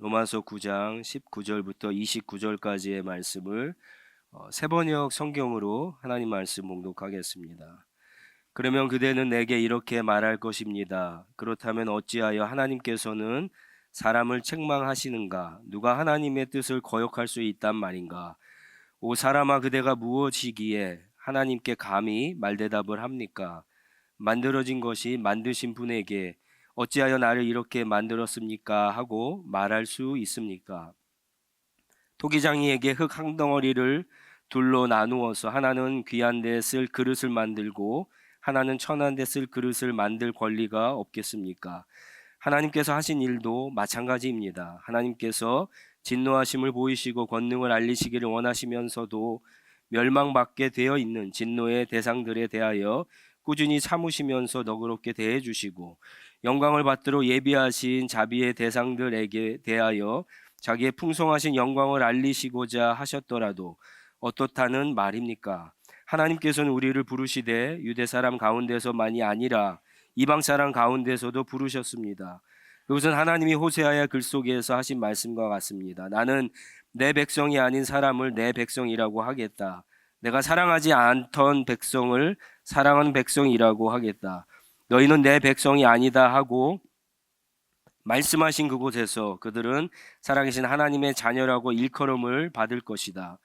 로마서 9장 19절부터 29절까지의 말씀을 세번역 성경으로 하나님 말씀 봉독하겠습니다. 그러면 그대는 내게 이렇게 말할 것입니다. 그렇다면 어찌하여 하나님께서는 사람을 책망하시는가? 누가 하나님의 뜻을 거역할 수 있단 말인가? 오 사람아, 그대가 무엇이기에 하나님께 감히 말대답을 합니까? 만들어진 것이 만드신 분에게 어찌하여 나를 이렇게 만들었습니까? 하고 말할 수 있습니까? 토기장이에게 흙 한 덩어리를 둘로 나누어서 하나는 귀한 데 쓸 그릇을 만들고 하나는 천한 데 쓸 그릇을 만들 권리가 없겠습니까? 하나님께서 하신 일도 마찬가지입니다. 하나님께서 진노하심을 보이시고 권능을 알리시기를 원하시면서도 멸망받게 되어 있는 진노의 대상들에 대하여 꾸준히 참으시면서 너그럽게 대해 주시고 영광을 받들어 예비하신 자비의 대상들에게 대하여 자기의 풍성하신 영광을 알리시고자 하셨더라도 어떻다는 말입니까? 하나님께서는 우리를 부르시되 유대 사람 가운데서만이 아니라 이방 사람 가운데서도 부르셨습니다. 그것은 하나님이 호세아의 글 속에서 하신 말씀과 같습니다. 나는 내 백성이 아닌 사람을 내 백성이라고 하겠다. 내가 사랑하지 않던 백성을 사랑하는 백성이라고 하겠다. 너희는 내 백성이 아니다 하고 말씀하신 그곳에서 그들은 살아계신 하나님의 자녀라고 일컬음을 받을 것이다.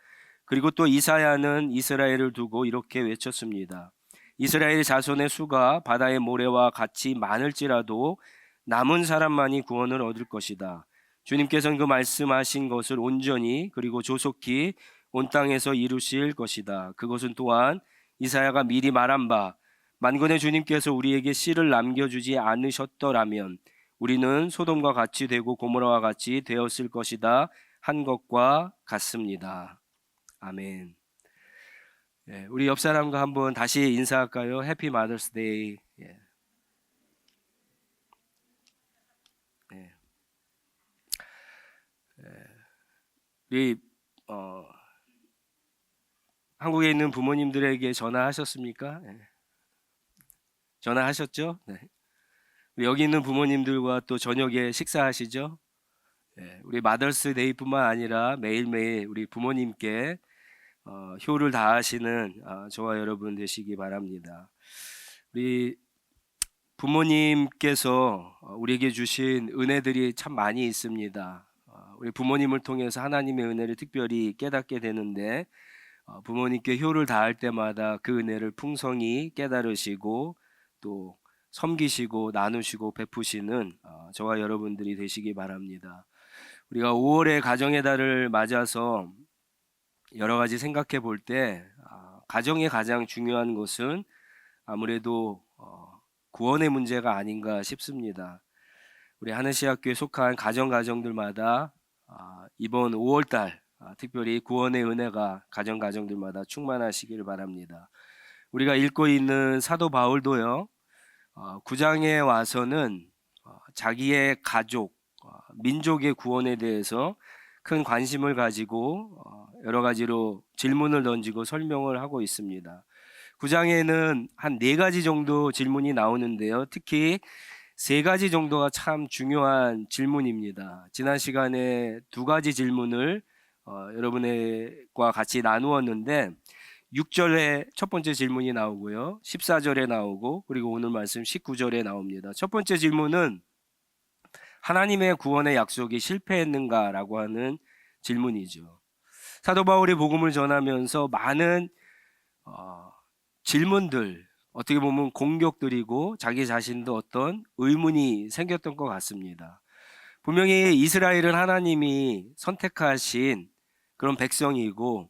그리고 또 이사야는 이스라엘을 두고 이렇게 외쳤습니다. 이스라엘 자손의 수가 바다의 모래와 같이 많을지라도 남은 사람만이 구원을 얻을 것이다. 주님께서는 그 말씀하신 것을 온전히 그리고 조속히 온 땅에서 이루실 것이다. 그것은 또한 이사야가 미리 말한 바 만군의 주님께서 우리에게 씨를 남겨주지 않으셨더라면 우리는 소돔과 같이 되고 고모라와 같이 되었을 것이다 한 것과 같습니다. 아멘. 예, 우리 옆 사람과 한번 다시 인사할까요? 해피 마더스 데이. 예. 예. 우리 한국에 있는 부모님들에게 전화하셨습니까? 예. 전화하셨죠? 네. 여기 있는 부모님들과 또 저녁에 식사하시죠? 예, 우리 마더스 데이뿐만 아니라 매일매일 우리 부모님께 효를 다하시는 저와 여러분 되시기 바랍니다. 우리 부모님께서 우리에게 주신 은혜들이 참 많이 있습니다. 우리 부모님을 통해서 하나님의 은혜를 특별히 깨닫게 되는데 부모님께 효를 다할 때마다 그 은혜를 풍성히 깨달으시고 또 섬기시고 나누시고 베푸시는 저와 여러분들이 되시기 바랍니다. 우리가 5월의 가정의 달을 맞아서 여러 가지 생각해 볼 때 가정의 가장 중요한 것은 아무래도 구원의 문제가 아닌가 싶습니다. 우리 하늘시학교에 속한 가정들마다 이번 5월달 특별히 구원의 은혜가 가정들마다 충만하시기를 바랍니다. 우리가 읽고 있는 사도 바울도요 9장에 와서는 자기의 가족, 민족의 구원에 대해서 큰 관심을 가지고 여러 가지로 질문을 던지고 설명을 하고 있습니다. 9장에는 한 4가지 정도 질문이 나오는데요. 특히 3가지 정도가 참 중요한 질문입니다. 지난 시간에 2가지 질문을 여러분과 같이 나누었는데 6절에 첫 번째 질문이 나오고요. 14절에 나오고 그리고 오늘 말씀 19절에 나옵니다. 첫 번째 질문은 하나님의 구원의 약속이 실패했는가라고 하는 질문이죠. 사도 바울이 복음을 전하면서 많은 질문들, 어떻게 보면 공격들이고 자기 자신도 어떤 의문이 생겼던 것 같습니다. 분명히 이스라엘은 하나님이 선택하신 그런 백성이고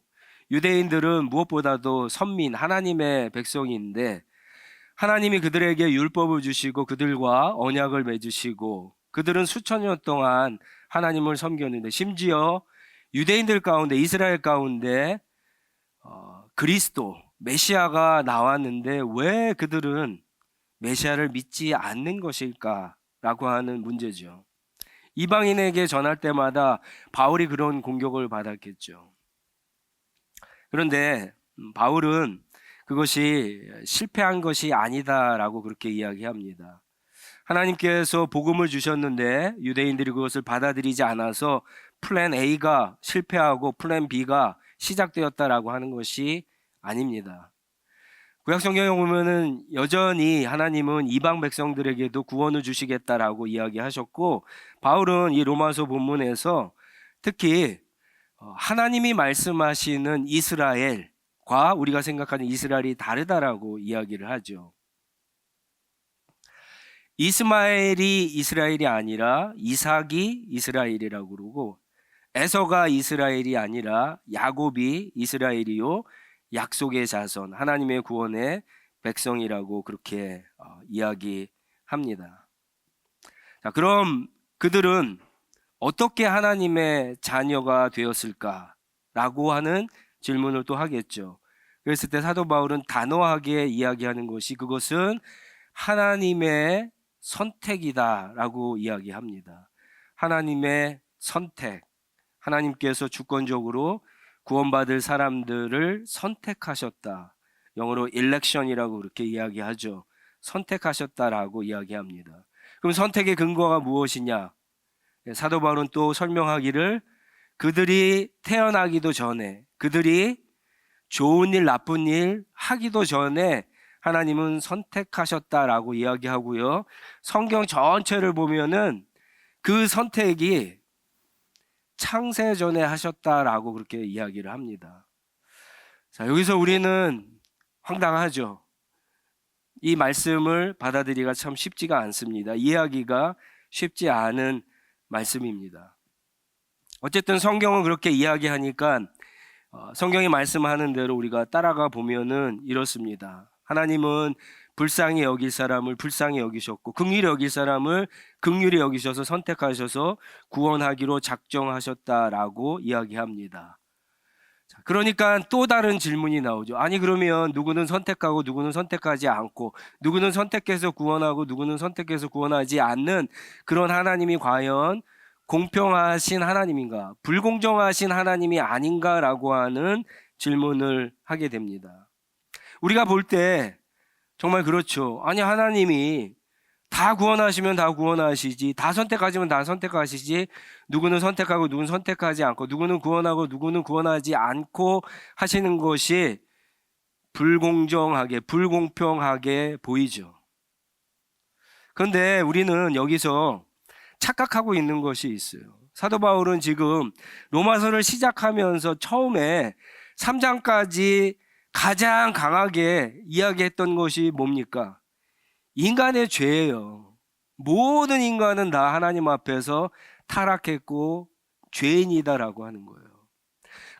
유대인들은 무엇보다도 선민 하나님의 백성인데 하나님이 그들에게 율법을 주시고 그들과 언약을 맺으시고 그들은 수천 년 동안 하나님을 섬겼는데 심지어 유대인들 가운데 이스라엘 가운데 그리스도 메시아가 나왔는데 왜 그들은 메시아를 믿지 않는 것일까라고 하는 문제죠. 이방인에게 전할 때마다 바울이 그런 공격을 받았겠죠. 그런데 바울은 그것이 실패한 것이 아니다라고 그렇게 이야기합니다. 하나님께서 복음을 주셨는데 유대인들이 그것을 받아들이지 않아서 플랜 A가 실패하고 플랜 B가 시작되었다라고 하는 것이 아닙니다. 구약 성경에 보면은 여전히 하나님은 이방 백성들에게도 구원을 주시겠다라고 이야기하셨고, 바울은 이 로마서 본문에서 특히 하나님이 말씀하시는 이스라엘과 우리가 생각하는 이스라엘이 다르다라고 이야기를 하죠. 이스마엘이 이스라엘이 아니라 이삭이 이스라엘이라고 그러고, 에서가 이스라엘이 아니라 야곱이 이스라엘이요 약속의 자손, 하나님의 구원의 백성이라고 그렇게 이야기합니다. 자, 그럼 그들은 어떻게 하나님의 자녀가 되었을까라고 하는 질문을 또 하겠죠. 그랬을 때 사도 바울은 단호하게 이야기하는 것이 그것은 하나님의 선택이다라고 이야기합니다. 하나님의 선택, 하나님께서 주권적으로 구원받을 사람들을 선택하셨다. 영어로 election이라고 그렇게 이야기하죠. 선택하셨다라고 이야기합니다. 그럼 선택의 근거가 무엇이냐? 사도 바울은 또 설명하기를 그들이 태어나기도 전에, 그들이 좋은 일, 나쁜 일 하기도 전에 하나님은 선택하셨다라고 이야기하고요. 성경 전체를 보면은 그 선택이 창세 전에 하셨다라고 그렇게 이야기를 합니다. 자, 여기서 우리는 황당하죠. 이 말씀을 받아들이기가 참 쉽지가 않습니다. 이해하기가 쉽지 않은 말씀입니다. 어쨌든 성경은 그렇게 이야기하니까 성경이 말씀하는 대로 우리가 따라가 보면은 이렇습니다. 하나님은 불쌍히 여길 사람을 불쌍히 여기셨고 긍휼히 여길 사람을 긍휼히 여기셔서 선택하셔서 구원하기로 작정하셨다라고 이야기합니다. 자, 그러니까 또 다른 질문이 나오죠. 아니 그러면 누구는 선택하고 누구는 선택하지 않고 누구는 선택해서 구원하고 누구는 선택해서 구원하지 않는 그런 하나님이 과연 공평하신 하나님인가 불공정하신 하나님이 아닌가라고 하는 질문을 하게 됩니다. 우리가 볼 때 정말 그렇죠. 아니 하나님이 다 구원하시면 다 구원하시지, 다 선택하시면 다 선택하시지, 누구는 선택하고 누구는 선택하지 않고 누구는 구원하고 누구는 구원하지 않고 하시는 것이 불공정하게 불공평하게 보이죠. 그런데 우리는 여기서 착각하고 있는 것이 있어요. 사도 바울은 지금 로마서를 시작하면서 처음에 3장까지 가장 강하게 이야기했던 것이 뭡니까? 인간의 죄예요. 모든 인간은 다 하나님 앞에서 타락했고 죄인이다라고 하는 거예요.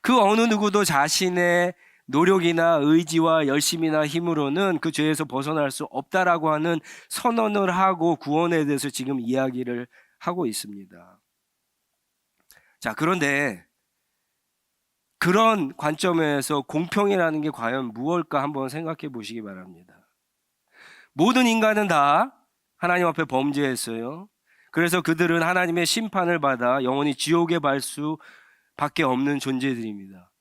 그 어느 누구도 자신의 노력이나 의지와 열심이나 힘으로는 그 죄에서 벗어날 수 없다라고 하는 선언을 하고 구원에 대해서 지금 이야기를 하고 있습니다. 자, 그런데 그런 관점에서 공평이라는 게 과연 무엇일까 한번 생각해 보시기 바랍니다. 모든 인간은 다 하나님 앞에 범죄했어요. 그래서 그들은 하나님의 심판을 받아 영원히 지옥에 갈 수밖에 없는 존재들입니다.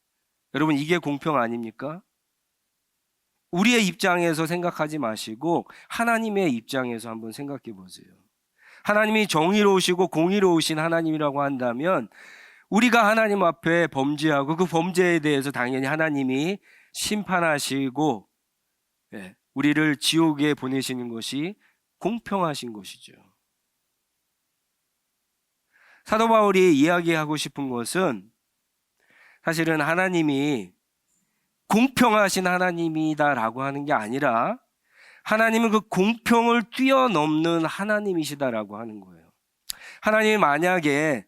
여러분, 이게 공평 아닙니까? 우리의 입장에서 생각하지 마시고 하나님의 입장에서 한번 생각해 보세요. 하나님이 정의로우시고 공의로우신 하나님이라고 한다면 우리가 하나님 앞에 범죄하고 그 범죄에 대해서 당연히 하나님이 심판하시고 우리를 지옥에 보내시는 것이 공평하신 것이죠. 사도 바울이 이야기하고 싶은 것은 사실은 하나님이 공평하신 하나님이다라고 하는 게 아니라 하나님은 그 공평을 뛰어넘는 하나님이시다라고 하는 거예요. 하나님이 만약에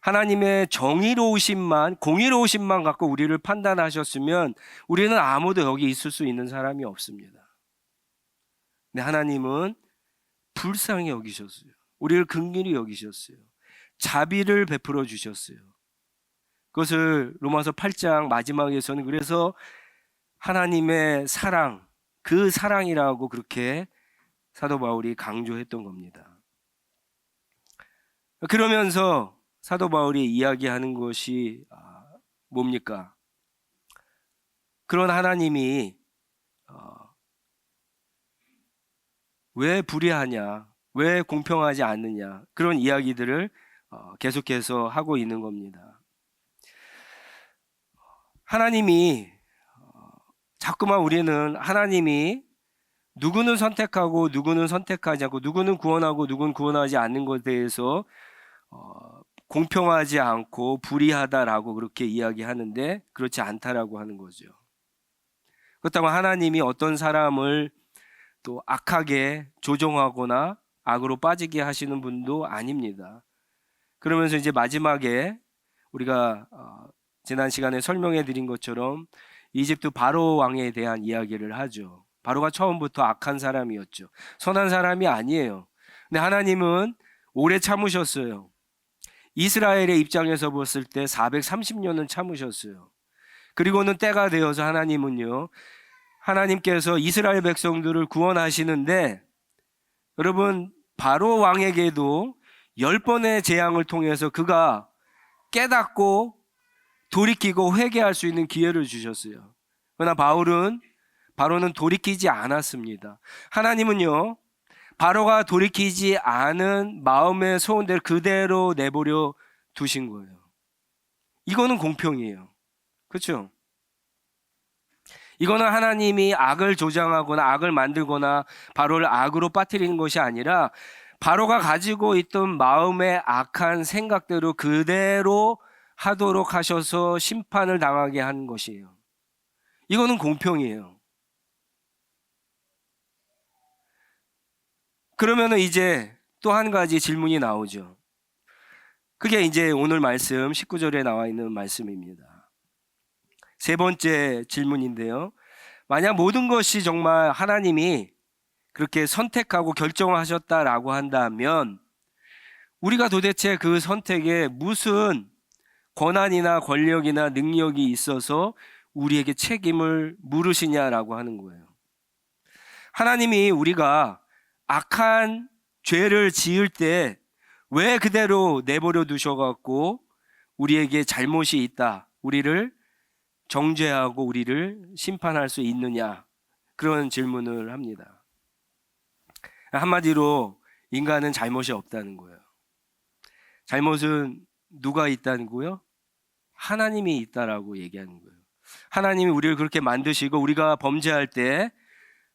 하나님의 정의로우심만, 공의로우심만 갖고 우리를 판단하셨으면 우리는 아무도 여기 있을 수 있는 사람이 없습니다. 근데 하나님은 불쌍히 여기셨어요. 우리를 긍휼히 여기셨어요. 자비를 베풀어 주셨어요. 그것을 로마서 8장 마지막에서는 그래서 하나님의 사랑, 그 사랑이라고 그렇게 사도 바울이 강조했던 겁니다. 그러면서 사도 바울이 이야기하는 것이 뭡니까? 그런 하나님이 왜 불의하냐? 왜 공평하지 않느냐, 그런 이야기들을 계속해서 하고 있는 겁니다. 하나님이 자꾸만 우리는 하나님이 누구는 선택하고 누구는 선택하지 않고 누구는 구원하고 누구는 구원하지 않는 것에 대해서 공평하지 않고 불의하다라고 그렇게 이야기하는데 그렇지 않다라고 하는 거죠. 그렇다고 하나님이 어떤 사람을 또 악하게 조종하거나 악으로 빠지게 하시는 분도 아닙니다. 그러면서 이제 마지막에 우리가 지난 시간에 설명해 드린 것처럼 이집트 바로 왕에 대한 이야기를 하죠. 바로가 처음부터 악한 사람이었죠. 선한 사람이 아니에요. 근데 하나님은 오래 참으셨어요. 이스라엘의 입장에서 봤을 때 430년은 참으셨어요. 그리고는 때가 되어서 하나님께서 이스라엘 백성들을 구원하시는데, 여러분, 바로 왕에게도 10번의 재앙을 통해서 그가 깨닫고 돌이키고 회개할 수 있는 기회를 주셨어요. 그러나 바로는 돌이키지 않았습니다. 하나님은요, 바로가 돌이키지 않은 마음의 소원대로 그대로 내버려 두신 거예요. 이거는 공평이에요. 그렇죠? 이거는 하나님이 악을 조장하거나 악을 만들거나 바로를 악으로 빠뜨리는 것이 아니라 바로가 가지고 있던 마음의 악한 생각대로 그대로 하도록 하셔서 심판을 당하게 한 것이에요. 이거는 공평이에요. 그러면은 이제 또 한 가지 질문이 나오죠. 그게 이제 오늘 말씀 19절에 나와 있는 말씀입니다. 세 번째 질문인데요. 만약 모든 것이 정말 하나님이 그렇게 선택하고 결정하셨다라고 한다면 우리가 도대체 그 선택에 무슨 권한이나 권력이나 능력이 있어서 우리에게 책임을 물으시냐라고 하는 거예요. 하나님이 우리가 악한 죄를 지을 때 왜 그대로 내버려 두셔갖고 우리에게 잘못이 있다, 우리를 정죄하고 우리를 심판할 수 있느냐, 그런 질문을 합니다. 한마디로 인간은 잘못이 없다는 거예요. 잘못은 누가 있다는 거예요? 하나님이 있다라고 얘기하는 거예요. 하나님이 우리를 그렇게 만드시고 우리가 범죄할 때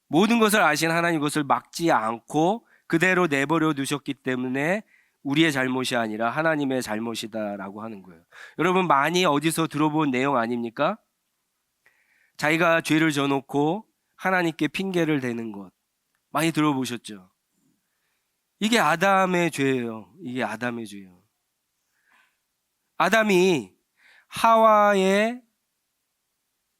모든 것을 아신 하나님 것을 막지 않고 그대로 내버려 두셨기 때문에 우리의 잘못이 아니라 하나님의 잘못이다라고 하는 거예요. 여러분, 많이 어디서 들어본 내용 아닙니까? 자기가 죄를 져놓고 하나님께 핑계를 대는 것 많이 들어보셨죠? 이게 아담의 죄예요. 이게 아담의 죄예요. 아담이 하와의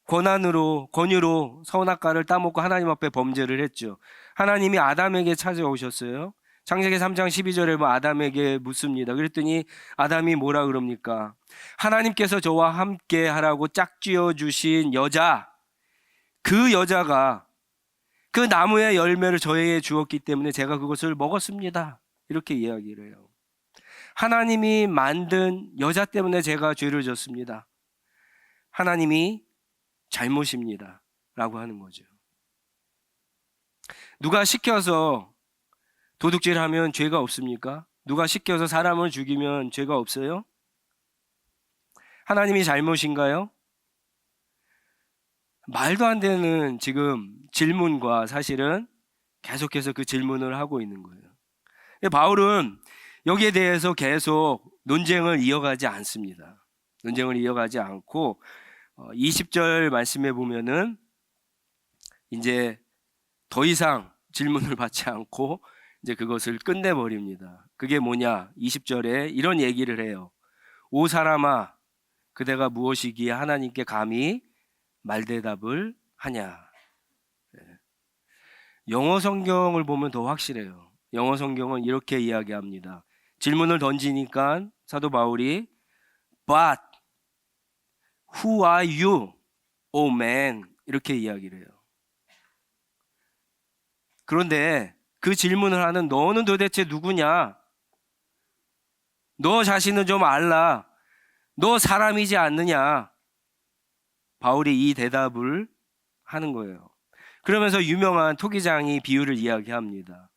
권유로 선악과를 따먹고 하나님 앞에 범죄를 했죠. 하나님이 아담에게 찾아오셨어요. 창세기 3장 12절에 아담에게 묻습니다. 그랬더니 아담이 뭐라 그럽니까? 하나님께서 저와 함께 하라고 짝지어 주신 여자, 그 여자가 그 나무의 열매를 저에게 주었기 때문에 제가 그것을 먹었습니다. 이렇게 이야기를 해요. 하나님이 만든 여자 때문에 제가 죄를 졌습니다. 하나님이 잘못입니다 라고 하는 거죠. 누가 시켜서 도둑질하면 죄가 없습니까? 누가 시켜서 사람을 죽이면 죄가 없어요? 하나님이 잘못인가요? 말도 안 되는 지금 질문과 사실은 계속해서 그 질문을 하고 있는 거예요. 바울은 여기에 대해서 계속 논쟁을 이어가지 않습니다. 논쟁을 이어가지 않고 20절 말씀에 보면은 이제 더 이상 질문을 받지 않고 이제 그것을 끝내버립니다. 그게 뭐냐? 20절에 이런 얘기를 해요. 오 사람아, 그대가 무엇이기에 하나님께 감히 말대답을 하냐? 영어 성경을 보면 더 확실해요. 영어 성경은 이렇게 이야기합니다. 질문을 던지니까 사도 바울이 But who are you, O man? 이렇게 이야기를 해요. 그런데 그 질문을 하는 너는 도대체 누구냐? 너 자신은 좀 알라. 너 사람이지 않느냐? 바울이 이 대답을 하는 거예요. 그러면서 유명한 토기장이 비유를 이야기합니다.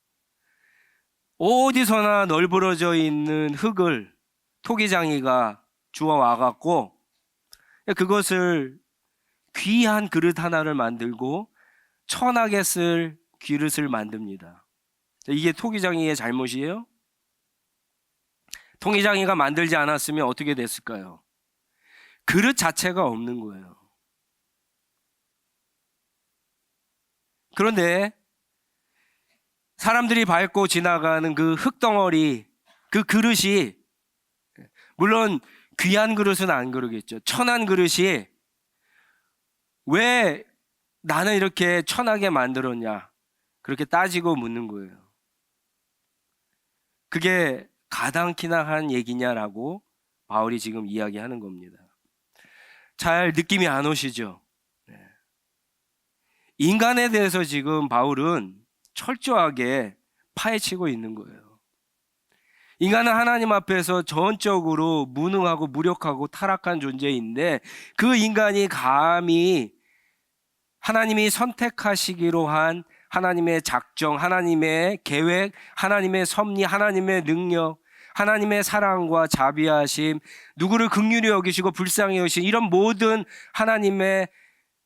어디서나 널브러져 있는 흙을 토기장이가 주워 와갖고 그것을 귀한 그릇 하나를 만들고 천하게 쓸 그릇을 만듭니다. 이게 토기장이의 잘못이에요? 토기장이가 만들지 않았으면 어떻게 됐을까요? 그릇 자체가 없는 거예요. 그런데 사람들이 밟고 지나가는 그 흙덩어리, 그 그릇이, 물론 귀한 그릇은 안 그러겠죠. 천한 그릇이 왜 나는 이렇게 천하게 만들었냐, 그렇게 따지고 묻는 거예요. 그게 가당키나 한 얘기냐라고 바울이 지금 이야기하는 겁니다. 잘 느낌이 안 오시죠? 인간에 대해서 지금 바울은 철저하게 파헤치고 있는 거예요. 인간은 하나님 앞에서 전적으로 무능하고 무력하고 타락한 존재인데, 그 인간이 감히 하나님이 선택하시기로 한 하나님의 작정, 하나님의 계획, 하나님의 섭리, 하나님의 능력, 하나님의 사랑과 자비하심, 누구를 긍휼히 여기시고 불쌍히 여기신 이런 모든 하나님의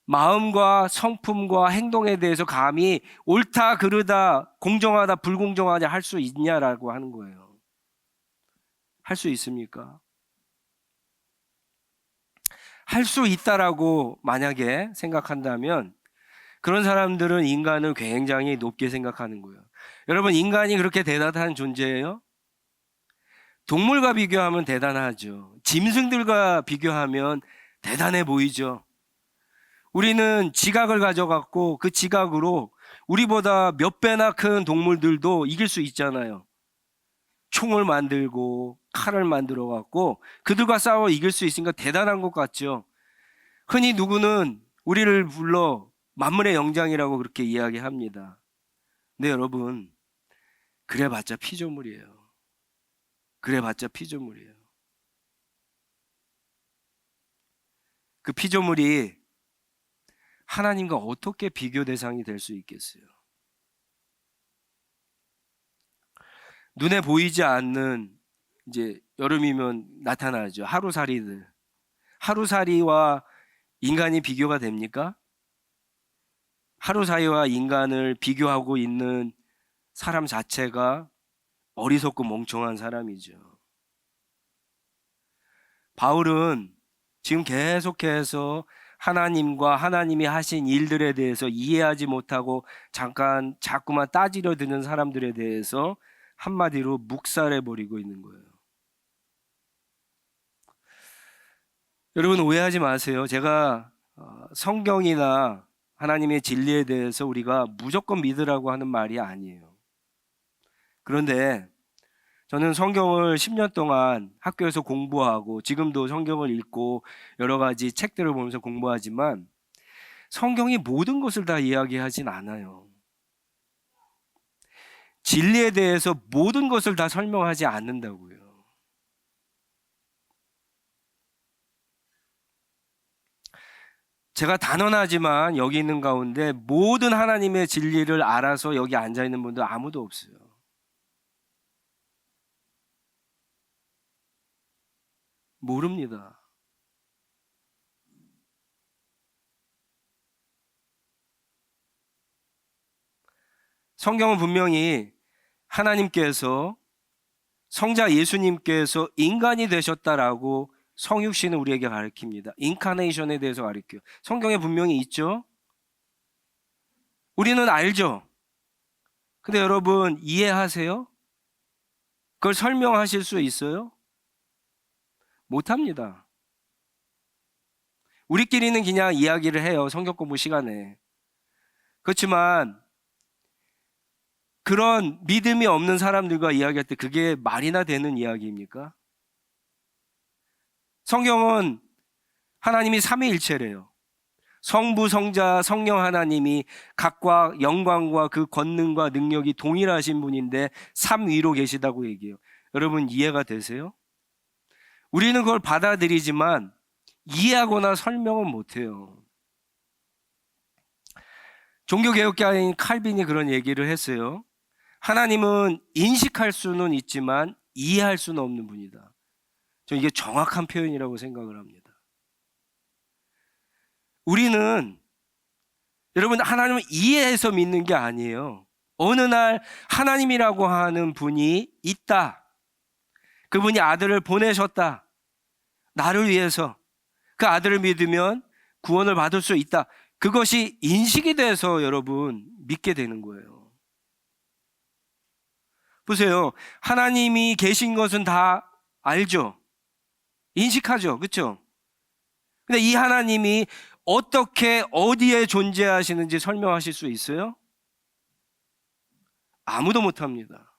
마음과 성품과 행동에 대해서 감히 옳다 그르다, 공정하다 불공정하냐 할 수 있냐라고 하는 거예요. 할 수 있습니까? 할 수 있다라고 만약에 생각한다면 그런 사람들은 인간을 굉장히 높게 생각하는 거예요. 여러분, 인간이 그렇게 대단한 존재예요? 동물과 비교하면 대단하죠. 짐승들과 비교하면 대단해 보이죠. 우리는 지각을 가져갖고 그 지각으로 우리보다 몇 배나 큰 동물들도 이길 수 있잖아요. 총을 만들고 칼을 만들어 갖고 그들과 싸워 이길 수 있으니까 대단한 것 같죠. 흔히 누구는 우리를 불러 만물의 영장이라고 그렇게 이야기합니다. 근데 여러분, 그래봤자 피조물이에요. 그래봤자 피조물이에요. 그 피조물이 하나님과 어떻게 비교 대상이 될 수 있겠어요? 눈에 보이지 않는, 이제 여름이면 나타나죠, 하루살이들. 하루살이와 인간이 비교가 됩니까? 하루살이와 인간을 비교하고 있는 사람 자체가 어리석고 멍청한 사람이죠. 바울은 지금 계속해서 하나님과 하나님이 하신 일들에 대해서 이해하지 못하고 자꾸만 따지려 드는 사람들에 대해서 한마디로 묵살해버리고 있는 거예요. 여러분, 오해하지 마세요. 제가 성경이나 하나님의 진리에 대해서 우리가 무조건 믿으라고 하는 말이 아니에요. 그런데 저는 성경을 10년 동안 학교에서 공부하고 지금도 성경을 읽고 여러 가지 책들을 보면서 공부하지만 성경이 모든 것을 다 이야기하진 않아요. 진리에 대해서 모든 것을 다 설명하지 않는다고요. 제가 단언하지만 여기 있는 가운데 모든 하나님의 진리를 알아서 여기 앉아 있는 분들 아무도 없어요. 모릅니다. 성경은 분명히 하나님께서, 성자 예수님께서 인간이 되셨다라고 성육신은 우리에게 가르칩니다. 인카네이션에 대해서 가르쳐요. 성경에 분명히 있죠. 우리는 알죠. 근데 여러분, 이해하세요? 그걸 설명하실 수 있어요? 못합니다. 우리끼리는 그냥 이야기를 해요, 성경 공부 시간에. 그렇지만 그런 믿음이 없는 사람들과 이야기할 때 그게 말이나 되는 이야기입니까? 성경은 하나님이 삼위일체래요. 성부, 성자, 성령 하나님이 각과 영광과 그 권능과 능력이 동일하신 분인데 삼위로 계시다고 얘기해요. 여러분, 이해가 되세요? 우리는 그걸 받아들이지만 이해하거나 설명은 못해요. 종교개혁가인 칼빈이 그런 얘기를 했어요. 하나님은 인식할 수는 있지만 이해할 수는 없는 분이다. 저 이게 정확한 표현이라고 생각을 합니다. 우리는 여러분 하나님을 이해해서 믿는 게 아니에요. 어느 날 하나님이라고 하는 분이 있다. 그분이 아들을 보내셨다. 나를 위해서. 그 아들을 믿으면 구원을 받을 수 있다. 그것이 인식이 돼서 여러분 믿게 되는 거예요. 보세요. 하나님이 계신 것은 다 알죠. 인식하죠. 그렇죠? 근데 이 하나님이 어떻게 어디에 존재하시는지 설명하실 수 있어요? 아무도 못합니다.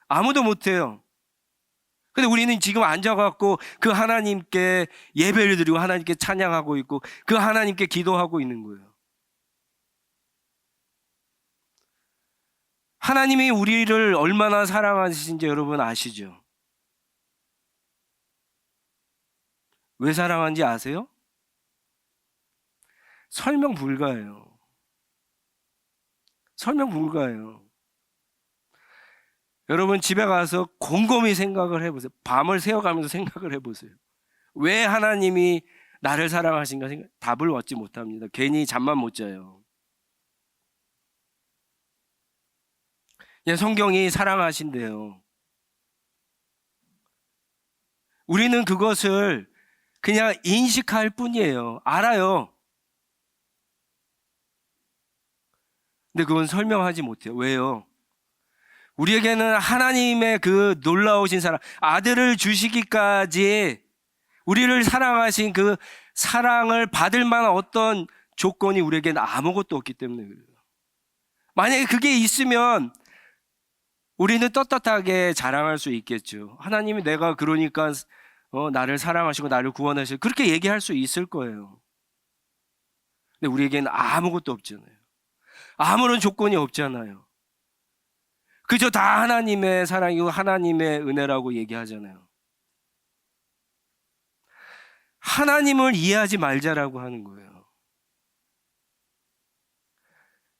아무도 못해요. 근데 우리는 지금 앉아갖고 그 하나님께 예배를 드리고 하나님께 찬양하고 있고 그 하나님께 기도하고 있는 거예요. 하나님이 우리를 얼마나 사랑하시는지 여러분 아시죠? 왜 사랑하는지 아세요? 설명 불가해요. 설명 불가해요. 여러분 집에 가서 곰곰이 생각을 해보세요. 밤을 새워가면서 생각을 해보세요. 왜 하나님이 나를 사랑하신가 답을 얻지 못합니다. 괜히 잠만 못 자요. 성경이 사랑하신대요. 우리는 그것을 그냥 인식할 뿐이에요. 알아요. 근데 그건 설명하지 못해요. 왜요? 우리에게는 하나님의 그 놀라우신 사랑, 아들을 주시기까지 우리를 사랑하신 그 사랑을 받을 만한 어떤 조건이 우리에게는 아무것도 없기 때문에 그래요. 만약에 그게 있으면 우리는 떳떳하게 자랑할 수 있겠죠. 하나님이 내가 그러니까 나를 사랑하시고 나를 구원하시고 그렇게 얘기할 수 있을 거예요. 근데 우리에게는 아무것도 없잖아요. 아무런 조건이 없잖아요. 그저 다 하나님의 사랑이고 하나님의 은혜라고 얘기하잖아요. 하나님을 이해하지 말자라고 하는 거예요.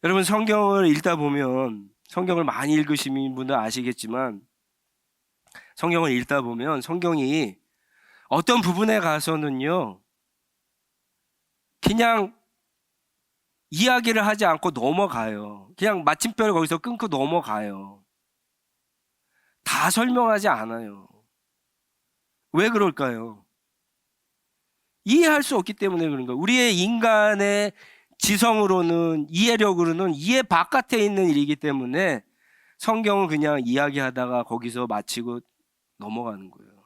여러분 성경을 읽다 보면 성경을 많이 읽으신 분들 아시겠지만 성경을 읽다 보면 성경이 어떤 부분에 가서는요 그냥 이야기를 하지 않고 넘어가요. 그냥 마침표를 거기서 끊고 넘어가요. 다 설명하지 않아요. 왜 그럴까요? 이해할 수 없기 때문에 그런 거예요. 우리의 인간의 지성으로는 이해력으로는 이해 바깥에 있는 일이기 때문에 성경은 그냥 이야기하다가 거기서 마치고 넘어가는 거예요.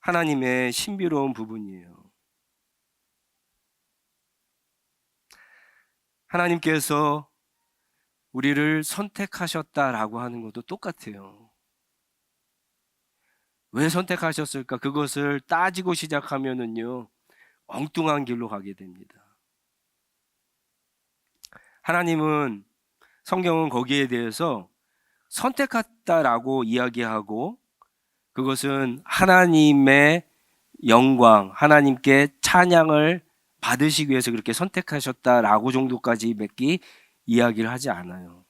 하나님의 신비로운 부분이에요. 하나님께서 우리를 선택하셨다라고 하는 것도 똑같아요. 왜 선택하셨을까? 그것을 따지고 시작하면은요, 엉뚱한 길로 가게 됩니다. 하나님은 성경은 거기에 대해서 선택했다라고 이야기하고 그것은 하나님의 영광, 하나님께 찬양을 받으시기 위해서 그렇게 선택하셨다라고 정도까지 맺기 이야기를 하지 않아요.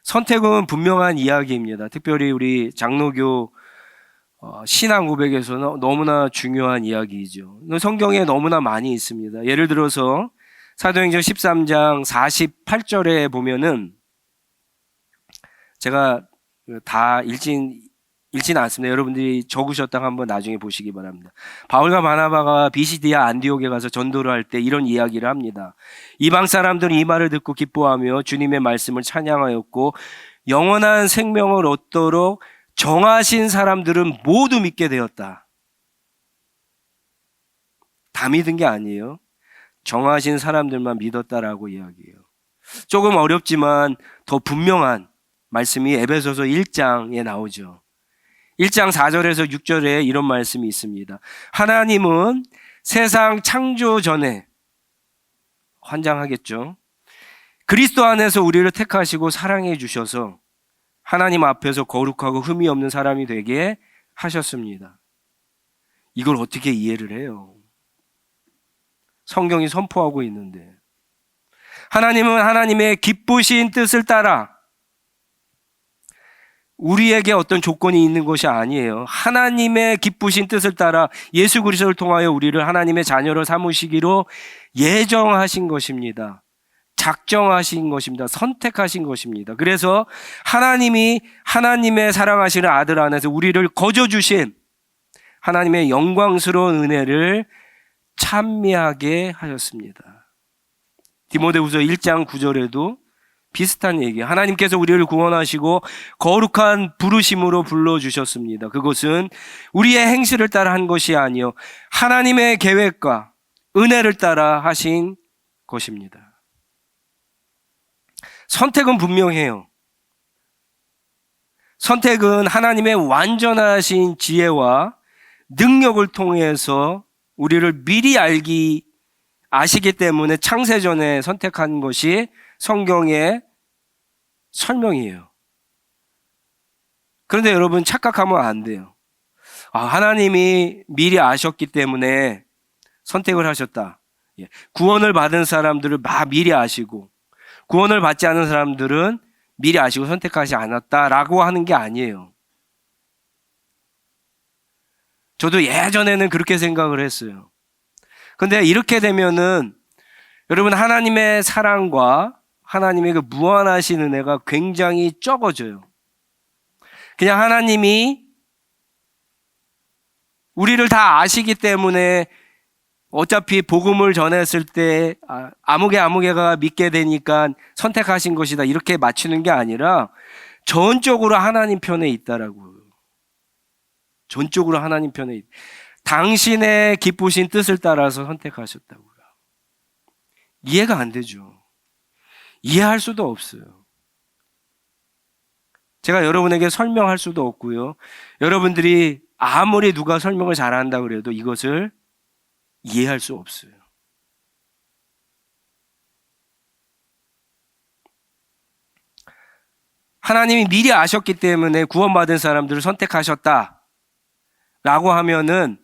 선택은 분명한 이야기입니다. 특별히 우리 장로교 신앙 고백에서는 너무나 중요한 이야기이죠. 성경에 너무나 많이 있습니다. 예를 들어서 사도행전 13장 48절에 보면은 제가 다 읽지는 않습니다. 여러분들이 적으셨다가 한번 나중에 보시기 바랍니다. 바울과 바나바가 비시디아 안디옥에 가서 전도를 할 때 이런 이야기를 합니다. 이방 사람들은 이 말을 듣고 기뻐하며 주님의 말씀을 찬양하였고 영원한 생명을 얻도록 정하신 사람들은 모두 믿게 되었다. 다 믿은 게 아니에요. 정하신 사람들만 믿었다라고 이야기해요. 조금 어렵지만 더 분명한 말씀이 에베소서 1장에 나오죠. 1장 4절에서 6절에 이런 말씀이 있습니다. 하나님은 세상 창조 전에, 환장하겠죠, 그리스도 안에서 우리를 택하시고 사랑해 주셔서 하나님 앞에서 거룩하고 흠이 없는 사람이 되게 하셨습니다. 이걸 어떻게 이해를 해요? 성경이 선포하고 있는데, 하나님은 하나님의 기쁘신 뜻을 따라 우리에게 어떤 조건이 있는 것이 아니에요. 하나님의 기쁘신 뜻을 따라 예수 그리스도를 통하여 우리를 하나님의 자녀로 삼으시기로 예정하신 것입니다. 작정하신 것입니다. 선택하신 것입니다. 그래서 하나님이 하나님의 사랑하시는 아들 안에서 우리를 거저주신 하나님의 영광스러운 은혜를 찬미하게 하였습니다. 디모데후서 1장 9절에도 비슷한 얘기예요. 하나님께서 우리를 구원하시고 거룩한 부르심으로 불러주셨습니다. 그것은 우리의 행실을 따라 한 것이 아니요 하나님의 계획과 은혜를 따라 하신 것입니다. 선택은 분명해요. 선택은 하나님의 완전하신 지혜와 능력을 통해서 우리를 미리 아시기 때문에 창세전에 선택한 것이 성경의 설명이에요. 그런데 여러분 착각하면 안 돼요. 하나님이 미리 아셨기 때문에 선택을 하셨다. 구원을 받은 사람들을 미리 아시고 구원을 받지 않은 사람들은 미리 아시고 선택하지 않았다라고 하는 게 아니에요. 저도 예전에는 그렇게 생각을 했어요. 근데 이렇게 되면은 여러분 하나님의 사랑과 하나님의 그 무한하신 은혜가 굉장히 적어져요. 그냥 하나님이 우리를 다 아시기 때문에 어차피 복음을 전했을 때 아무개가 믿게 되니까 선택하신 것이다 이렇게 맞추는 게 아니라 전적으로 하나님 편에 있다라고요. 전적으로 하나님 편에 당신의 기쁘신 뜻을 따라서 선택하셨다고요. 이해가 안 되죠. 이해할 수도 없어요. 제가 여러분에게 설명할 수도 없고요. 여러분들이 아무리 누가 설명을 잘한다 그래도 이것을 이해할 수 없어요. 하나님이 미리 아셨기 때문에 구원받은 사람들을 선택하셨다 라고 하면은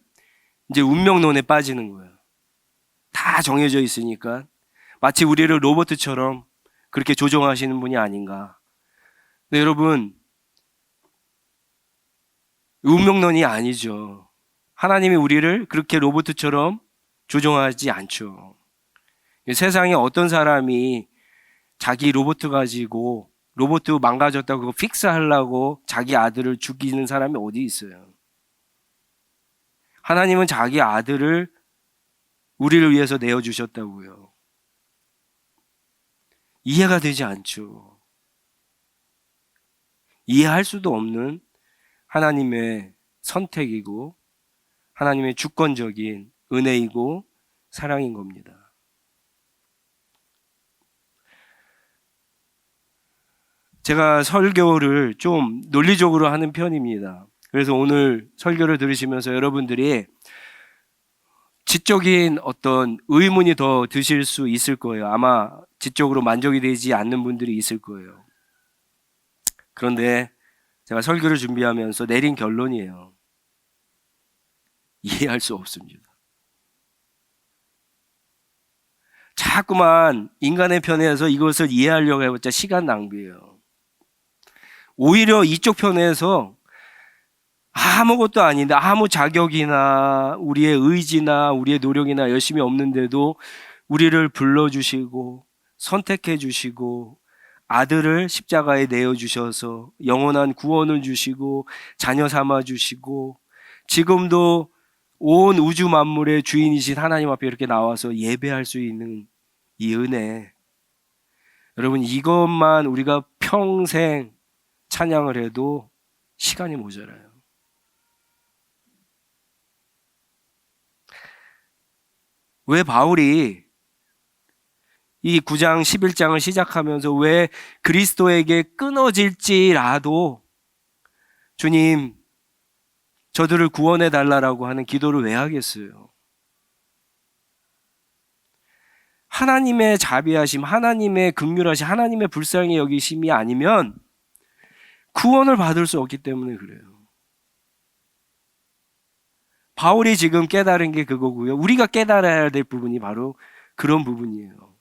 이제 운명론에 빠지는 거예요. 다 정해져 있으니까 마치 우리를 로봇처럼 그렇게 조종하시는 분이 아닌가. 근데 여러분 운명론이 아니죠. 하나님이 우리를 그렇게 로봇처럼 조종하지 않죠. 세상에 어떤 사람이 자기 로봇 가지고 로봇 망가졌다고 그거 픽스하려고 자기 아들을 죽이는 사람이 어디 있어요. 하나님은 자기 아들을 우리를 위해서 내어주셨다고요. 이해가 되지 않죠. 이해할 수도 없는 하나님의 선택이고 하나님의 주권적인 은혜이고 사랑인 겁니다. 제가 설교를 좀 논리적으로 하는 편입니다. 그래서 오늘 설교를 들으시면서 여러분들이 지적인 어떤 의문이 더 드실 수 있을 거예요. 아마 지적으로 만족이 되지 않는 분들이 있을 거예요. 그런데 제가 설교를 준비하면서 내린 결론이에요. 이해할 수 없습니다. 자꾸만 인간의 편에서 이것을 이해하려고 해봤자 시간 낭비예요. 오히려 이쪽 편에서 아무것도 아닌데 아무 자격이나 우리의 의지나 우리의 노력이나 열심이 없는데도 우리를 불러주시고 선택해 주시고 아들을 십자가에 내어주셔서 영원한 구원을 주시고 자녀 삼아 주시고 지금도 온 우주 만물의 주인이신 하나님 앞에 이렇게 나와서 예배할 수 있는 이 은혜, 여러분 이것만 우리가 평생 찬양을 해도 시간이 모자라요. 왜 바울이 이 9장 11장을 시작하면서 왜 그리스도에게 끊어질지라도 주님 저들을 구원해 달라라고 하는 기도를 왜 하겠어요? 하나님의 자비하심, 하나님의 긍휼하심, 하나님의 불쌍히 여기심이 아니면 구원을 받을 수 없기 때문에 그래요. 바울이 지금 깨달은 게 그거고요. 우리가 깨달아야 될 부분이 바로 그런 부분이에요.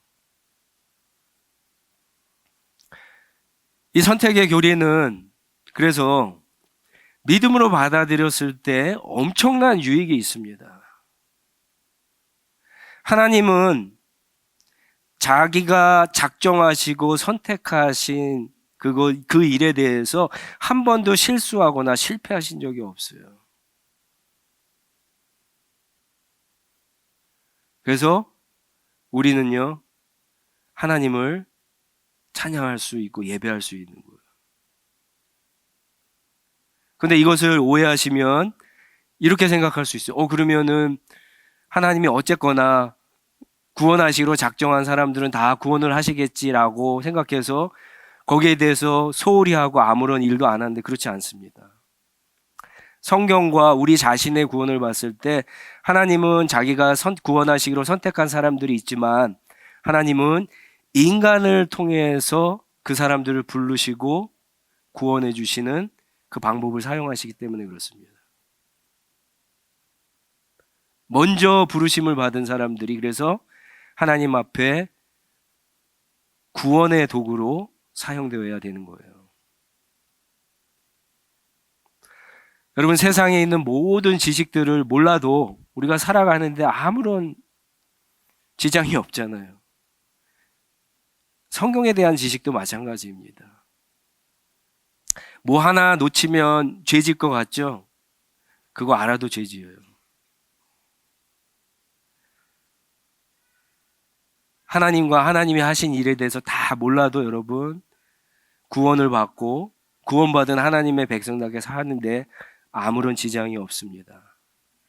이 선택의 교리는 그래서 믿음으로 받아들였을 때 엄청난 유익이 있습니다. 하나님은 자기가 작정하시고 선택하신 그 일에 대해서 한 번도 실수하거나 실패하신 적이 없어요. 그래서 우리는요, 하나님을 찬양할 수 있고 예배할 수 있는 거예요. 근데 이것을 오해하시면 이렇게 생각할 수 있어요. 그러면은 하나님이 어쨌거나 구원하시기로 작정한 사람들은 다 구원을 하시겠지라고 생각해서 거기에 대해서 소홀히 하고 아무런 일도 안 하는데 그렇지 않습니다. 성경과 우리 자신의 구원을 봤을 때 하나님은 자기가 구원하시기로 선택한 사람들이 있지만 하나님은 인간을 통해서 그 사람들을 부르시고 구원해 주시는 그 방법을 사용하시기 때문에 그렇습니다. 먼저 부르심을 받은 사람들이 그래서 하나님 앞에 구원의 도구로 사용되어야 되는 거예요. 여러분, 세상에 있는 모든 지식들을 몰라도 우리가 살아가는데 아무런 지장이 없잖아요. 성경에 대한 지식도 마찬가지입니다. 뭐 하나 놓치면 죄질 것 같죠? 그거 알아도 죄지어요. 하나님과 하나님이 하신 일에 대해서 다 몰라도 여러분 구원을 받고 구원받은 하나님의 백성답게 사는데 아무런 지장이 없습니다.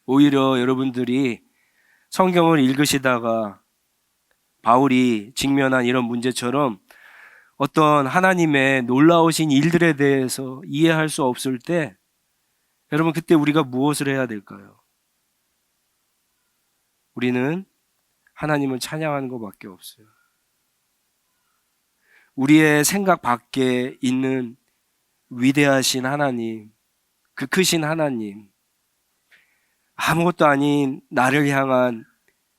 오히려 여러분들이 성경을 읽으시다가 바울이 직면한 이런 문제처럼 어떤 하나님의 놀라우신 일들에 대해서 이해할 수 없을 때 여러분 그때 우리가 무엇을 해야 될까요? 우리는 하나님을 찬양하는 것밖에 없어요. 우리의 생각 밖에 있는 위대하신 하나님, 그 크신 하나님, 아무것도 아닌 나를 향한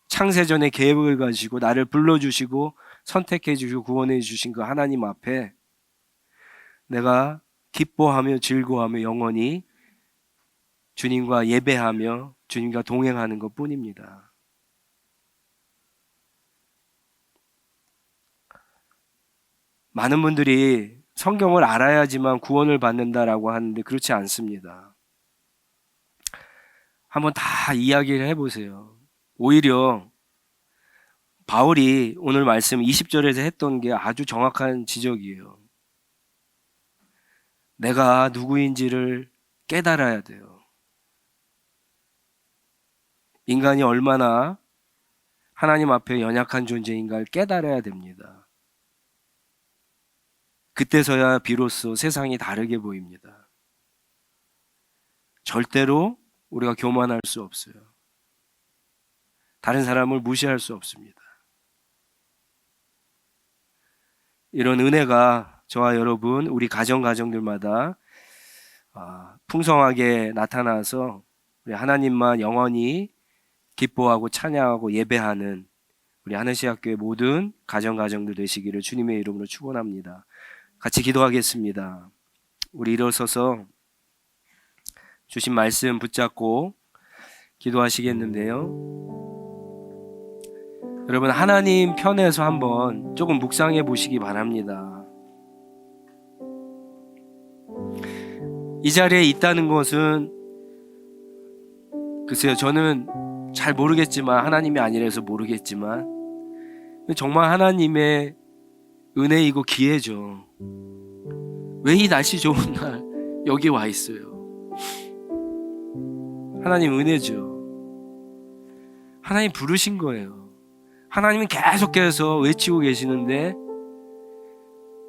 창세전의 계획을 가지고 나를 불러주시고 선택해 주시고 구원해 주신 그 하나님 앞에 내가 기뻐하며 즐거워하며 영원히 주님과 예배하며 주님과 동행하는 것 뿐입니다. 많은 분들이 성경을 알아야지만 구원을 받는다라고 하는데 그렇지 않습니다. 한번 다 이야기를 해보세요. 오히려 바울이 오늘 말씀 20절에서 했던 게 아주 정확한 지적이에요. 내가 누구인지를 깨달아야 돼요. 인간이 얼마나 하나님 앞에 연약한 존재인가를 깨달아야 됩니다. 그때서야 비로소 세상이 다르게 보입니다. 절대로 우리가 교만할 수 없어요. 다른 사람을 무시할 수 없습니다. 이런 은혜가 저와 여러분 우리 가정들마다 풍성하게 나타나서 우리 하나님만 영원히 기뻐하고 찬양하고 예배하는 우리 하늘시학교의 모든 가정들 되시기를 주님의 이름으로 축원합니다. 같이 기도하겠습니다. 우리 일어서서 주신 말씀 붙잡고 기도하시겠는데요. 여러분 하나님 편에서 한번 조금 묵상해 보시기 바랍니다. 이 자리에 있다는 것은 글쎄요, 저는 잘 모르겠지만 하나님이 아니라서 모르겠지만 정말 하나님의 은혜이고 기회죠. 왜 이 날씨 좋은 날 여기 와 있어요? 하나님 은혜죠. 하나님 부르신 거예요. 하나님은 계속해서 외치고 계시는데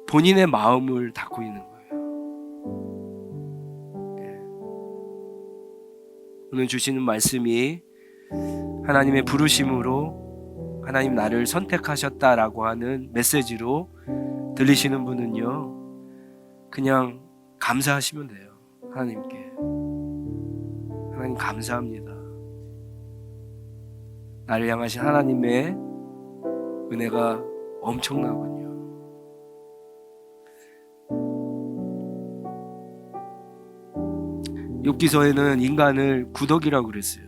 본인의 마음을 닫고 있는 거예요. 오늘 주시는 말씀이 하나님의 부르심으로 하나님 나를 선택하셨다라고 하는 메시지로 들리시는 분은요, 그냥 감사하시면 돼요. 하나님께. 하나님 감사합니다. 나를 향하신 하나님의 은혜가 엄청나군요. 욥기서에는 인간을 구더기라고 그랬어요.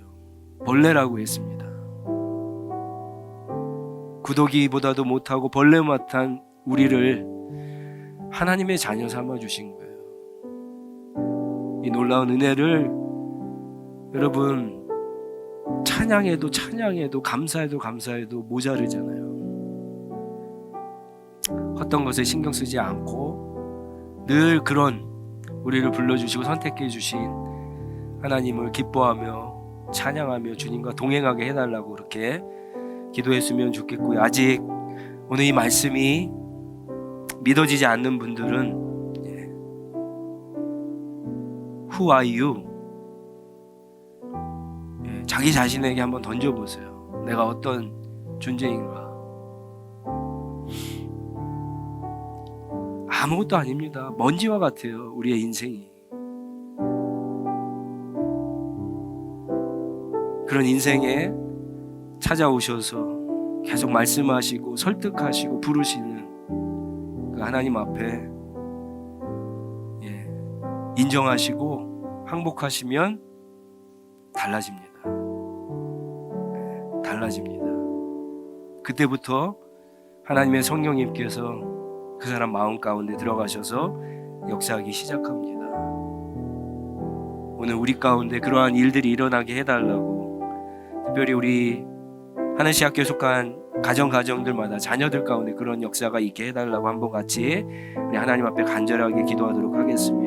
벌레라고 했습니다. 구더기보다도 못하고 벌레 같은 우리를 하나님의 자녀 삼아 주신 거예요. 이 놀라운 은혜를 여러분 찬양해도 감사해도 모자르잖아요. 헛된 것에 신경 쓰지 않고 늘 그런 우리를 불러주시고 선택해 주신 하나님을 기뻐하며 찬양하며 주님과 동행하게 해달라고 그렇게 기도했으면 좋겠고요. 아직 오늘 이 말씀이 믿어지지 않는 분들은 Who are you? 자기 자신에게 한번 던져보세요. 내가 어떤 존재인가? 아무것도 아닙니다. 먼지와 같아요. 우리의 인생이. 그런 인생에 찾아오셔서 계속 말씀하시고 설득하시고 부르시는 그 하나님 앞에 인정하시고 항복하시면 달라집니다. 달라집니다. 그때부터 하나님의 성령님께서 그 사람 마음 가운데 들어가셔서 역사하기 시작합니다. 오늘 우리 가운데 그러한 일들이 일어나게 해달라고, 특별히 우리 하늘시학교에 속한 가정들마다 자녀들 가운데 그런 역사가 있게 해달라고 한번 같이 우리 하나님 앞에 간절하게 기도하도록 하겠습니다.